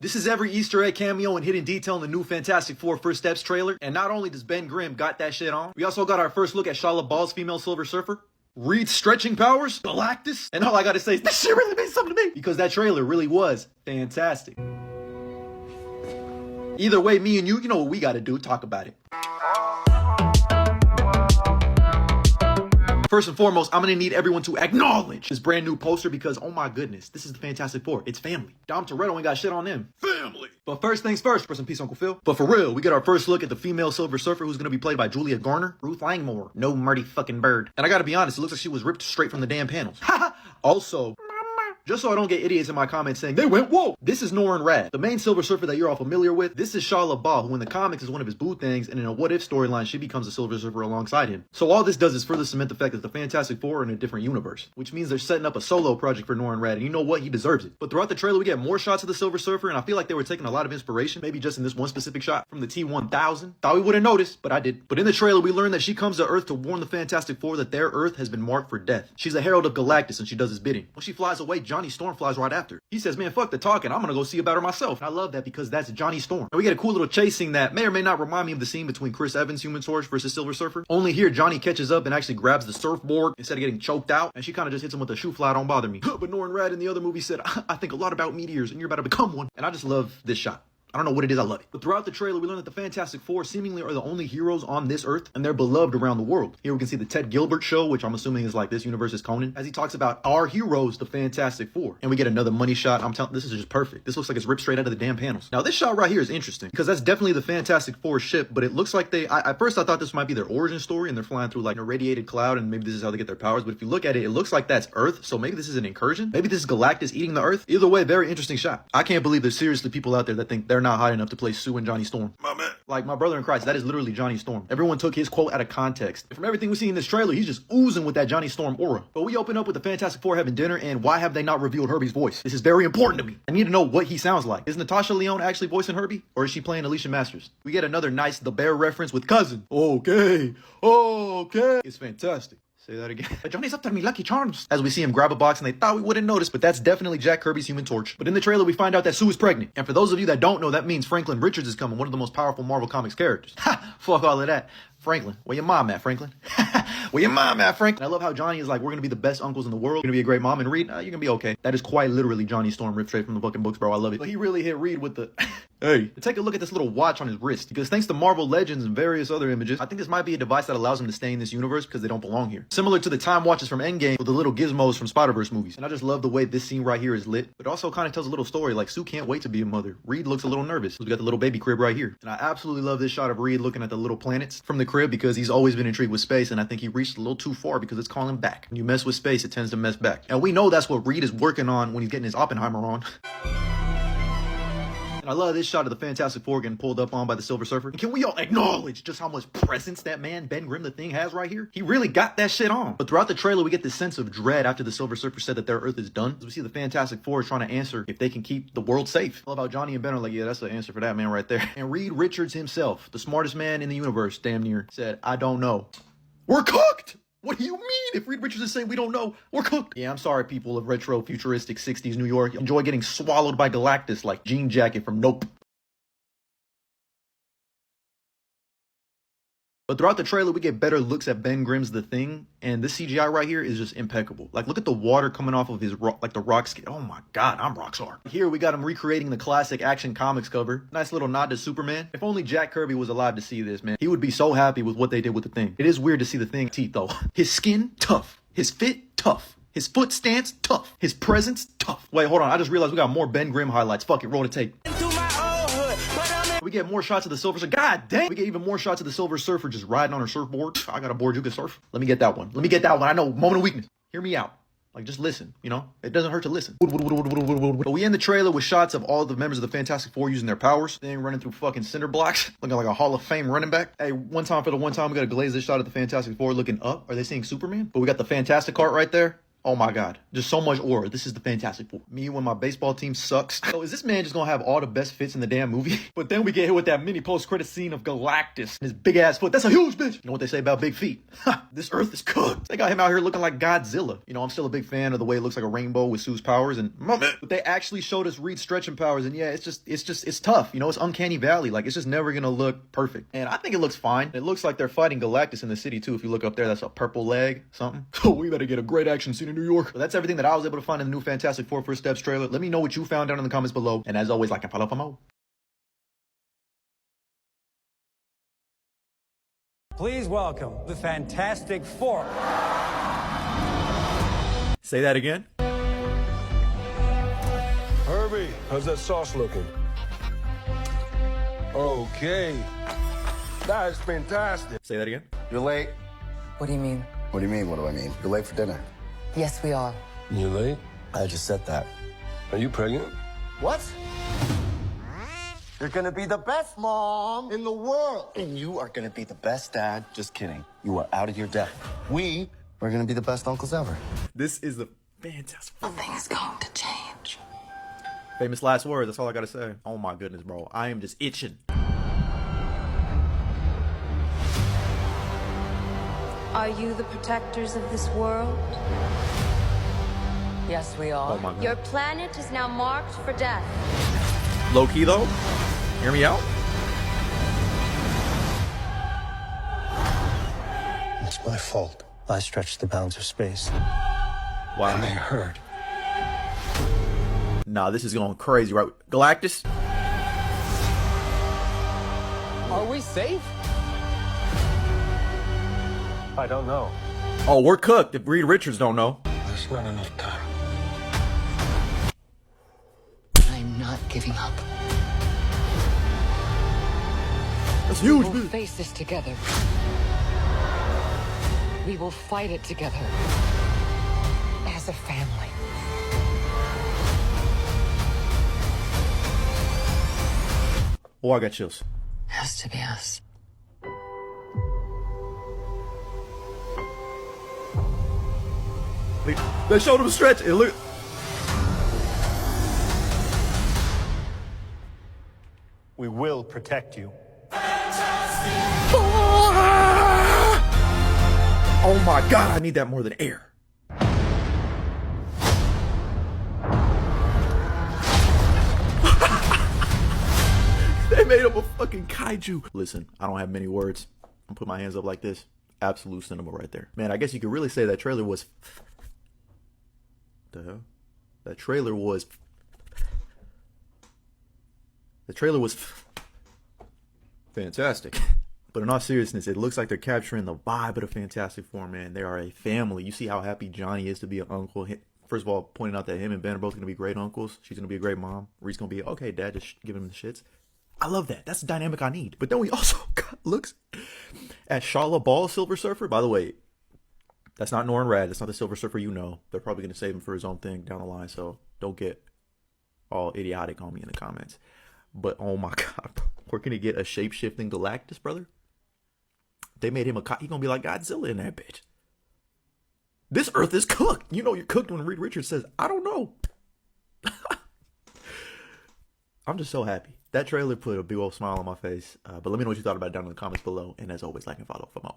This is every Easter egg cameo and hidden detail in the new Fantastic Four First Steps trailer. And not only does Ben Grimm got that shit on, we also got our first look at Shia LaBeouf's female Silver Surfer, Reed's stretching powers, Galactus, and all I gotta say is this shit really means something to me because that trailer really was fantastic. Either way, me and you know what we gotta do, talk about it. First and foremost, I'm gonna need everyone to acknowledge this brand new poster because, oh my goodness, this is the Fantastic Four. It's family. Dom Toretto ain't got shit on them. Family! But first things first, rest in peace, Uncle Phil. But for real, we get our first look at the female Silver Surfer who's gonna be played by Julia Garner. Ruth Langmore. No Marty fucking Bird. And I gotta be honest, it looks like she was ripped straight from the damn panels. Also, just so I don't get idiots in my comments saying, they went, whoa! This is Norrin Radd, the main Silver Surfer that you're all familiar with. This is Shia LaBeouf, who in the comics is one of his boo things, and in a what-if storyline, she becomes a Silver Surfer alongside him. So all this does is further cement the fact that the Fantastic Four are in a different universe, which means they're setting up a solo project for Norrin Radd, and you know what? He deserves it. But throughout the trailer, we get more shots of the Silver Surfer, and I feel like they were taking a lot of inspiration, maybe just in this one specific shot, from the T-1000. Thought we wouldn't notice, but I did. But in the trailer, we learn that she comes to Earth to warn the Fantastic Four that their Earth has been marked for death. She's a herald of Galactus, and she does his bidding. When she flies away, Johnny Storm flies right after. He says, man, fuck the talking, I'm gonna go see about her myself. And I love that because that's Johnny Storm. And we get a cool little chase scene that may or may not remind me of the scene between Chris Evans' Human Torch versus Silver Surfer. Only here, Johnny catches up and actually grabs the surfboard instead of getting choked out, and she kind of just hits him with a shoe fly, don't bother me. But Norrin Radd in the other movie said, I think a lot about meteors, and you're about to become one. And I just love this shot. I don't know what it is, I love it. But throughout the trailer, we learn that the Fantastic Four seemingly are the only heroes on this Earth, and they're beloved around the world. Here we can see the Ted Gilbert show, which I'm assuming is like this universe's Conan, as he talks about our heroes, the Fantastic Four. And we get another money shot. I'm telling, this is just perfect. This looks like it's ripped straight out of the damn panels. Now, this shot right here is interesting, because that's definitely the Fantastic Four ship, but it looks like at first I thought this might be their origin story, and they're flying through like a radiated cloud, and maybe this is how they get their powers, but if you look at it, it looks like that's Earth, so maybe this is an incursion? Maybe this is Galactus eating the Earth? Either way, very interesting shot. I can't believe there's seriously people out there that think they're not hot enough to play Sue and Johnny Storm. My man. Like my brother in Christ, that is literally Johnny Storm. Everyone took his quote out of context. And from everything we see in this trailer, he's just oozing with that Johnny Storm aura. But we open up with the Fantastic Four having dinner, and why have they not revealed Herbie's voice? This is very important to me. I need to know what he sounds like. Is Natasha Lyonne actually voicing Herbie, or is she playing Alicia Masters? We get another nice The Bear reference with Cousin. Okay. It's fantastic. Say that again. Johnny's up to me Lucky Charms. As we see him grab a box and they thought we wouldn't notice, but that's definitely Jack Kirby's Human Torch. But in the trailer, we find out that Sue is pregnant. And for those of you that don't know, that means Franklin Richards is coming, one of the most powerful Marvel Comics characters. Ha! Fuck all of that. Franklin, where your mom at, Franklin? Where your mom at, Franklin? I love how Johnny is like, we're gonna be the best uncles in the world. You're gonna be a great mom. And Reed, you're gonna be okay. That is quite literally Johnny Storm ripped straight from the fucking books, bro. I love it. But he really hit Reed with the... Hey, take a look at this little watch on his wrist, because thanks to Marvel Legends and various other images, I think this might be a device that allows him to stay in this universe because they don't belong here. Similar to the time watches from Endgame with the little gizmos from Spider-Verse movies. And I just love the way this scene right here is lit, but also kind of tells a little story, like Sue can't wait to be a mother. Reed looks a little nervous. We got the little baby crib right here. And I absolutely love this shot of Reed looking at the little planets from the crib because he's always been intrigued with space, and I think he reached a little too far because it's calling back. When you mess with space, it tends to mess back. And we know that's what Reed is working on when he's getting his Oppenheimer on. And I love this shot of the Fantastic Four getting pulled up on by the Silver Surfer. And can we all acknowledge just how much presence that man, Ben Grimm, the Thing, has right here? He really got that shit on. But throughout the trailer, we get this sense of dread after the Silver Surfer said that their Earth is done. As we see the Fantastic Four trying to answer if they can keep the world safe. I love how Johnny and Ben are like, yeah, that's the answer for that man right there. And Reed Richards himself, the smartest man in the universe, damn near, said, I don't know. We're cooked! What do you mean? If Reed Richards is saying we don't know, we're cooked. Yeah, I'm sorry, people of retro, futuristic 60s New York. Enjoy getting swallowed by Galactus like Jean Jacket from Nope. But throughout the trailer, we get better looks at Ben Grimm's The Thing, and this CGI right here is just impeccable. Like, look at the water coming off of his rock, like the rock skin. Oh my God, I'm rock hard. Here we got him recreating the classic Action Comics cover. Nice little nod to Superman. If only Jack Kirby was alive to see this, man. He would be so happy with what they did with The Thing. It is weird to see The Thing teeth though. His skin, tough. His fit, tough. His foot stance, tough. His presence, tough. Wait, hold on. I just realized we got more Ben Grimm highlights. Fuck it, roll the tape. We get more shots of the Silver Surfer. God dang! We get even more shots of the Silver Surfer just riding on her surfboard. I got a board you can surf. Let me get that one. I know, moment of weakness. Hear me out. Like, just listen, you know? It doesn't hurt to listen. But we end the trailer with shots of all the members of the Fantastic Four using their powers. Thing running through fucking cinder blocks. Looking like a Hall of Fame running back. Hey, one time, we gotta glaze this shot of the Fantastic Four looking up. Are they seeing Superman? But we got the Fantastic Cart right there. Oh my God, just so much aura. This is the Fantastic Four. Me when my baseball team sucks. So is this man just gonna have all the best fits in the damn movie? But then we get hit with that mini post-credit scene of Galactus and his big ass foot. That's a huge bitch. You know what they say about big feet? Ha, this earth is cooked. They got him out here looking like Godzilla. You know, I'm still a big fan of the way it looks like a rainbow with Sue's powers and but they actually showed us Reed's stretching powers, and yeah, it's tough. You know, it's uncanny valley. Like, it's just never gonna look perfect. And I think it looks fine. It looks like they're fighting Galactus in the city too. If you look up there, that's a purple leg, something. So we better get a great action scene in New York. But that's everything that I was able to find in the new Fantastic Four First Steps trailer. Let me know what you found down in the comments below. And as always, like and follow for more. Please welcome the Fantastic Four. Say that again. Herbie, how's that sauce looking? Okay. That's fantastic. Say that again. You're late. What do you mean? What do you mean, what do I mean? You're late for dinner. Yes, we are. You late? I just said that. Are you pregnant? What? You're gonna be the best mom in the world. And you are gonna be the best dad. Just kidding. You are out of your depth. We are gonna be the best uncles ever. This is the Fantastic Four. Nothing is going to change. Famous last words. That's all I gotta say. Oh my goodness, bro. I am just itching. Are you the protectors of this world? Yes, we are. Oh my God. Your planet is now marked for death. Low key though. Hear me out. It's my fault. I stretched the bounds of space. Wow. And they hurt. Nah, this is going crazy, right? Galactus? Are we safe? I don't know. Oh, we're cooked if Reed Richards don't know. There's not enough time. I'm not giving up. That's huge, We'll dude. face this together. We will fight it together. As a family. Oh, I got chills. Has to be us. They showed him stretch. It looked. We will protect you. Oh my God, I need that more than air. They made him a fucking kaiju. Listen, I don't have many words. I'm put my hands up like this. Absolute cinema right there. Man, I guess you could really say that trailer was... The hell? That trailer was... The trailer was... Fantastic. But in all seriousness, it looks like they're capturing the vibe of the Fantastic Four, man. They are a family. You see how happy Johnny is to be an uncle. First of all, pointing out that him and Ben are both going to be great uncles. She's going to be a great mom. Reed's going to be, okay, dad, just give him the shits. I love that. That's the dynamic I need. But then we also got looks at Shala Ball, Silver Surfer. By the way, that's not Norrin Rad. That's not the Silver Surfer you know. They're probably going to save him for his own thing down the line. So don't get all idiotic on me in the comments. But oh my God, bro. We're going to get a shape-shifting Galactus, brother. They made him he's going to be like Godzilla in that bitch. This earth is cooked. You know you're cooked when Reed Richards says, I don't know. I'm just so happy. That trailer put a big old smile on my face. But let me know what you thought about it down in the comments below. And as always, like and follow for more.